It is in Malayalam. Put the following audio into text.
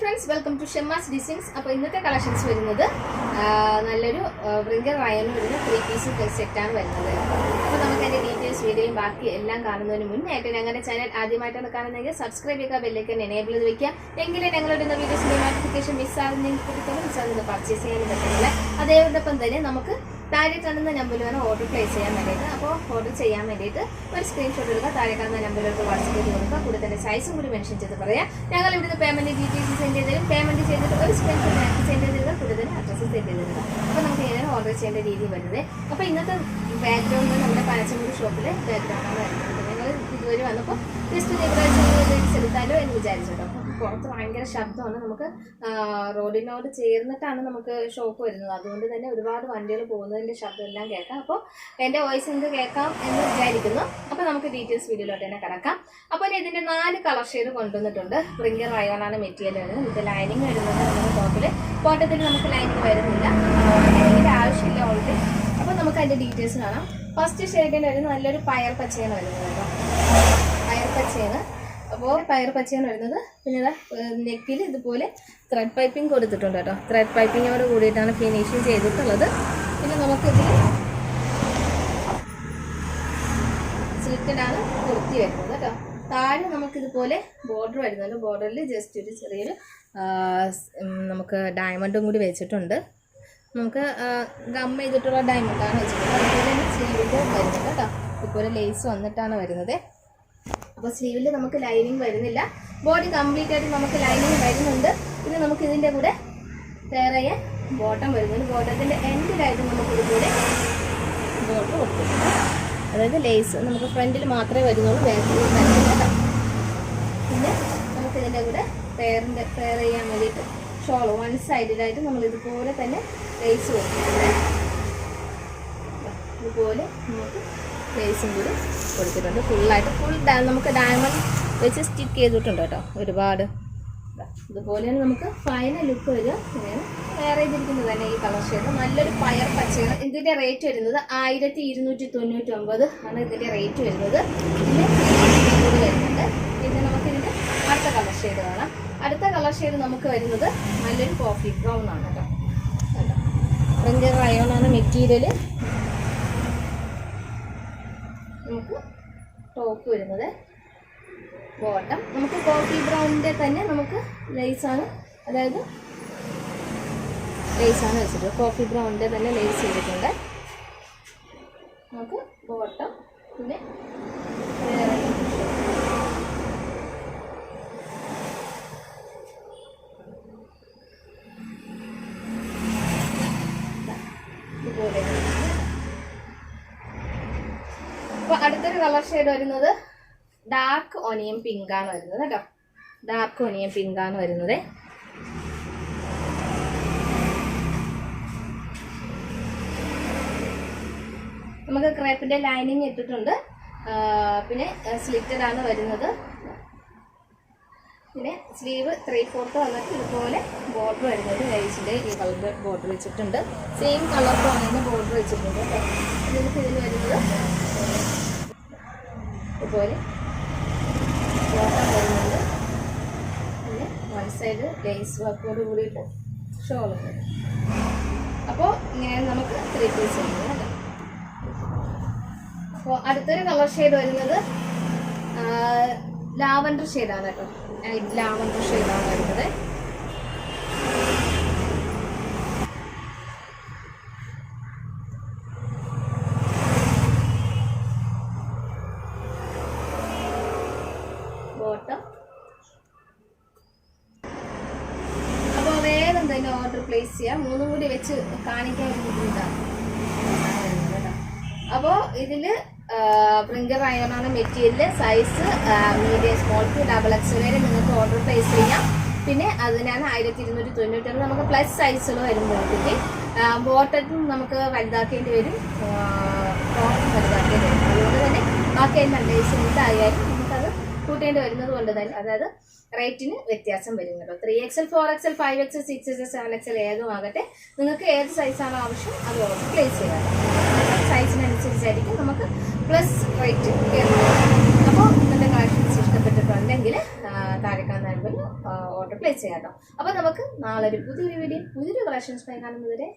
friends, welcome to Shemma's Designs. അപ്പോൾ ഇന്നത്തെ കളക്ഷൻസ് വരുന്നത് നല്ലൊരു ബ്രിങ്കർ റയോണിൽ വരുന്ന 3 പീസ് സെറ്റ് ആണ് വരുന്നത്. അപ്പോൾ നമുക്ക് അതിന്റെ ഡീറ്റെയിൽസ് വീഡിയോയും ബാക്കി എല്ലാം കാണുന്നതിന് മുന്നായിട്ട് ഞങ്ങളുടെ ചാനൽ ആദ്യമായിട്ടാണ് കാണുന്നതെങ്കിൽ സബ്സ്ക്രൈബ് ചെയ്യുക, ബെല്ലൈക്കൺ എനേബിൾ ചെയ്ത് വെക്കുക. എങ്കിലേ ഞങ്ങളുടെ ഇന്ന വീഡിയോസിന്റെ നോട്ടിഫിക്കേഷൻ മിസ്സാകുന്നെങ്കിൽ പർച്ചേസ് ചെയ്യാൻ പറ്റുന്നില്ല. അതേപോടൊപ്പം തന്നെ നമുക്ക് താഴെ കാണുന്ന നമ്പറിൽ വേണം ഓർഡർ പ്ലേസ് ചെയ്യാൻ വേണ്ടിയിട്ട്. അപ്പോൾ ഓർഡർ ചെയ്യാൻ വേണ്ടിയിട്ട് ഒരു സ്ക്രീൻഷോട്ട് എടുക്കുക, താഴെ കാണുന്ന നമ്പറിലേക്ക് വാട്സ്ആപ്പ് ചെയ്ത് കൊടുക്കുക, കൂടെ തന്നെ സൈസും കൂടി മെൻഷൻ ചെയ്ത് പറയാം. ഞങ്ങൾ ഇവിടുന്ന് പേയ്മെന്റ് ഡീറ്റെയിൽസ് സെൻഡ് ചെയ്തരും. പേയ്മെന്റ് ചെയ്തിട്ട് ഒരു സ്ക്രീൻഷോട്ട് ഞങ്ങൾക്ക് സെൻഡ് ചെയ്തിരുക, കൂടെ തന്നെ അഡ്രസ്സ് സെൻഡ് ചെയ്തിരുക. അപ്പോൾ നമുക്ക് ഇങ്ങനെ ഓർഡർ ചെയ്യേണ്ട രീതി വരുന്നത്. അപ്പോൾ ഇന്നത്തെ ബാക്ക്ഗ്രൗണ്ട് നമ്മുടെ പനച്ചമൂട് ഷോപ്പിലെ ബാക്ക്ഗ്രൗണ്ടാണ് വരുന്നത്. ഞങ്ങൾ ഇതുവരെ വന്നപ്പോൾ ജസ്റ്റ് ലിബറേഷൻ എടുത്താലോ എന്ന് വിചാരിച്ചിട്ടോ. പുറത്ത് ഭയങ്കര ശബ്ദമാണ്. നമുക്ക് റോഡിനോട് ചേർന്നിട്ടാണ് നമുക്ക് ഷോപ്പ് വരുന്നത്. അതുകൊണ്ട് തന്നെ ഒരുപാട് വണ്ടികൾ പോകുന്നതിൻ്റെ ശബ്ദം എല്ലാം കേൾക്കാം. അപ്പോൾ എൻ്റെ വോയിസ് എന്ത് കേൾക്കാം എന്ന് വിചാരിക്കുന്നു. അപ്പോൾ നമുക്ക് ഡീറ്റെയിൽസ് വീഡിയോയിലോട്ട് തന്നെ കിടക്കാം. അപ്പോൾ ഇതിൻ്റെ 4 കളർ ഷെയ്ഡ് കൊണ്ടുവന്നിട്ടുണ്ട്. ബ്രിങ്കർ റയോണാണ് മെറ്റീരിയൽ വരുന്നത്. ഇത് ലൈനിങ് വരുന്നത് നമ്മുടെ കോട്ടത്തിൽ നമുക്ക് ലൈനിങ് വരുന്നില്ല, ലൈനിങ്ങിൻ്റെ ആവശ്യമില്ല ഓൾറെഡി. അപ്പോൾ നമുക്ക് അതിൻ്റെ ഡീറ്റെയിൽസ് കാണാം. ഫസ്റ്റ് ഷെയ്ഡിന് വരുന്നത് നല്ലൊരു പയർ പച്ചയാണ് വരുന്നത് കേട്ടോ. പയർ പച്ചയാണ്. അപ്പോൾ പയർ പച്ചയാണ് വരുന്നത്. പിന്നെ നെക്കിൽ ഇതുപോലെ ത്രെഡ് പൈപ്പിംഗ് കൊടുത്തിട്ടുണ്ട് കേട്ടോ. ത്രെഡ് പൈപ്പിങ്ങോട് കൂടിയിട്ടാണ് ഫിനിഷിങ് ചെയ്തിട്ടുള്ളത്. പിന്നെ നമുക്കിതിൽ സ്ലിറ്റഡാണ് കുർത്തി വരുന്നത് കേട്ടോ. താഴെ നമുക്കിതുപോലെ ബോർഡർ വരുന്നുണ്ട്. ബോർഡറിൽ ജസ്റ്റ് ഒരു ചെറിയൊരു നമുക്ക് ഡയമണ്ടും കൂടി വെച്ചിട്ടുണ്ട്. നമുക്ക് ഗം ചെയ്തിട്ടുള്ള ഡയമണ്ടാണ് വെച്ചിട്ടുള്ളത്. അതുപോലെ തന്നെ സ്ലീവിൻ്റെ വരുന്നുണ്ട് കേട്ടോ. ഇതുപോലെ ലേസ് വന്നിട്ടാണ് വരുന്നത്. അപ്പോൾ സ്ലീവിൽ നമുക്ക് ലൈനിങ് വരുന്നില്ല. ബോഡി കംപ്ലീറ്റ് ആയിട്ട് നമുക്ക് ലൈനിങ് വരുന്നുണ്ട്. പിന്നെ നമുക്ക് ഇതിൻ്റെ കൂടെ വേറെ ബോട്ടം വരുന്നുണ്ട്. ബോട്ടത്തിൻ്റെ എൻഡിലായിട്ട് നമുക്ക് ഇതുപോലെ ബോട്ടം കൊടുത്തിട്ടുണ്ട്. അതായത് ലേസ് നമുക്ക് ഫ്രണ്ടിൽ മാത്രമേ വരുന്നുള്ളൂ, ബാക്കിൽ വരുന്നില്ല. പിന്നെ നമുക്കിതിൻ്റെ കൂടെ പെയർ ചെയ്യാൻ വേണ്ടിയിട്ട് ഷോൾ വൺ സൈഡിലായിട്ട് നമ്മൾ ഇതുപോലെ തന്നെ ലേസ് കൊടുത്തിട്ടുണ്ട്. ഇതുപോലെ നമുക്ക് ലേസും കൂടി കൊടുത്തിട്ടുണ്ട്. ഫുൾ നമുക്ക് ഡയമണ്ട് വെച്ച് സ്റ്റിക്ക് ചെയ്തിട്ടുണ്ട് കേട്ടോ. ഒരുപാട് ഇതുപോലെയാണ് നമുക്ക് ഫൈനൽ ലുക്ക് വരിക. ഇങ്ങനെയാണ് വേറെ ചെയ്തിരിക്കുന്നത് തന്നെ ഈ കളർ ഷെയ്ഡ്. നല്ലൊരു പയർ പച്ചയാണ്. ഇതിൻ്റെ റേറ്റ് വരുന്നത് 1299 ആണ് ഇതിൻ്റെ റേറ്റ് വരുന്നത്. പിന്നെ കൂടി വരുന്നുണ്ട്. പിന്നെ നമുക്കിതിൻ്റെ അടുത്ത കളർ ഷെയ്ഡ് കാണാം. അടുത്ത കളർ ഷെയ്ഡ് നമുക്ക് വരുന്നത് നല്ലൊരു കോഫി ബ്രൗൺ ആണ് കേട്ടോ. ബ്രിങ്കർ റയോണാണ് മെറ്റീരിയൽ. നമുക്ക് ടോപ്പ് വരുന്നത് ബോട്ടം നമുക്ക് കോഫി ബ്രൗണിൻ്റെ തന്നെ നമുക്ക് ലേസാണ്, അതായത് ലേസാണ് വെച്ചിട്ട് കോഫി ബ്രൗണിൻ്റെ തന്നെ ലേസ് ചെയ്തിട്ടുണ്ട്. നമുക്ക് ബോട്ടം പിന്നെ ഇതുപോലെ. അപ്പോൾ അടുത്തൊരു കളർ ഷെയ്ഡ് വരുന്നത് ഡാർക്ക് ഓനിയൻ പിങ്ക് ആണ് വരുന്നത് കേട്ടോ. ഡാർക്ക് ഓനിയൻ പിങ്ക് ആണ് വരുന്നത്. നമുക്ക് ക്രേപ്പിന്റെ ലൈനിങ് ഇട്ടിട്ടുണ്ട്. പിന്നെ സ്ലിറ്റഡ് ആണ് വരുന്നത്. പിന്നെ സ്ലീവ് 3/4 വന്നിട്ട് ഇതുപോലെ ബോർഡർ വരുന്നത് ലൈസിൻ്റെ ഈ കളർ ബോർഡർ വെച്ചിട്ടുണ്ട്. സെയിം കളർ തന്നെ ബോർഡർ വെച്ചിട്ടുണ്ട്. നമുക്ക് ഇതിൽ വരുന്നത് ഇതുപോലെ ബോട്ടം വരുന്നുണ്ട്. പിന്നെ വൺ സൈഡ് ലേസ് വർക്കോട് കൂടിയിട്ട് ഷോളും വരും. അപ്പോൾ ഇങ്ങനെ നമുക്ക് 3 പീസ് വരുന്നത്. അപ്പോൾ അടുത്തൊരു കളർ ഷെയ്ഡ് വരുന്നത് ലാവൻഡർ ഷെയ്ഡാണ് കേട്ടോ. ലാവൻഡർ ഷെയ്ഡാണ് വരുന്നത്. ബോട്ടം. അപ്പോൾ വേറെ എന്തെങ്കിലും ഓർഡർ പ്ലേസ് ചെയ്യാം. 3 കൂടി വെച്ച് കാണിക്കാൻ ബുദ്ധിമുട്ടാണ്. അപ്പോൾ ഇതിൽ ബ്രിങ്കർ റയോണാണ് material. Size medium small to XXL വരെ നിങ്ങൾക്ക് ഓർഡർ പ്ലേസ് ചെയ്യാം. പിന്നെ അതിനാണ് 1299. നമുക്ക് പ്ലസ് സൈസുകൾ വരുമ്പോഴത്തേക്ക് ബോട്ടം നമുക്ക് വലുതാക്കേണ്ടി വരും, ടോപ്പും വലുതാക്കേണ്ടി വരും. അതുകൊണ്ട് തന്നെ ബാക്കി നല്ലൈസ് എന്തായാലും നമുക്കത് കൂട്ടേണ്ടി വരുന്നത് കൊണ്ട് തന്നെ അതായത് റേറ്റിന് വ്യത്യാസം വരും കേട്ടോ. 3XL 4XL 5XL 6XL 7XL ഏതും ആകട്ടെ, നിങ്ങൾക്ക് ഏത് സൈസാണോ ആവശ്യം അത് ഓർഡർ പ്ലേസ് ചെയ്യാം. സൈസിനനുസരിച്ചായിരിക്കും നമുക്ക് പ്ലസ് റേറ്റ് വരുന്നത്. അപ്പോൾ ഇന്നത്തെ കളക്ഷൻസ് ഇഷ്ടപ്പെട്ടിട്ടുണ്ടെങ്കിൽ താഴെ കാണുന്ന ഓർഡർ പ്ലേസ് ചെയ്യാം കേട്ടോ. അപ്പോൾ നമുക്ക് നാളെ ഒരു പുതിയൊരു വീഡിയോ പുതിയൊരു കളക്ഷൻസ് കാണുന്നതുവരെ